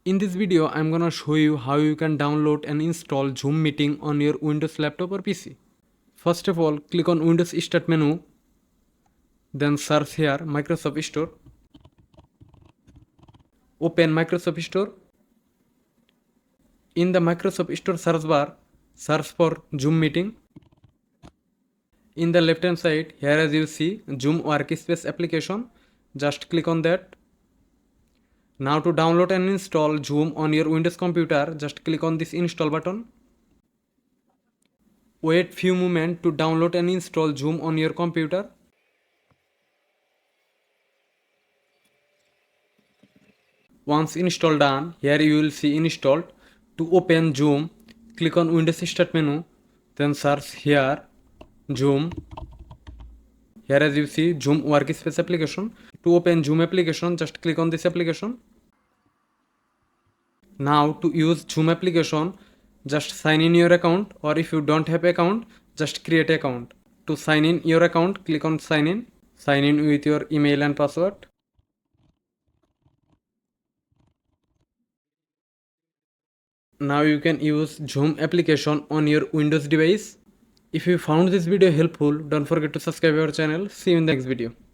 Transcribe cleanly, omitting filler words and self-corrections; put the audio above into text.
In this video, I'm gonna show you how you can download and install Zoom meeting on your Windows laptop or PC. First of all, click on Windows Start menu, then search here Microsoft Store. Open Microsoft Store. In the Microsoft Store search bar, search for Zoom meeting. In the left hand side, here as you see Zoom Workspace application, just click on that. Now to download and install Zoom on your Windows computer, just click on this install button. Wait few moments to download and install Zoom on your computer. Once installed done, here you will see installed. To open Zoom, click on Windows Start menu, then search here Zoom. Here as you see Zoom Workspace application. To open Zoom application, just click on this application. Now to use Zoom application, just sign in your account, or if you don't have account, just create account. To sign in your account, click on sign in. Sign in with your email and password. Now you can use Zoom application on your Windows device. If you found this video helpful, don't forget to subscribe our channel. See you in the next video.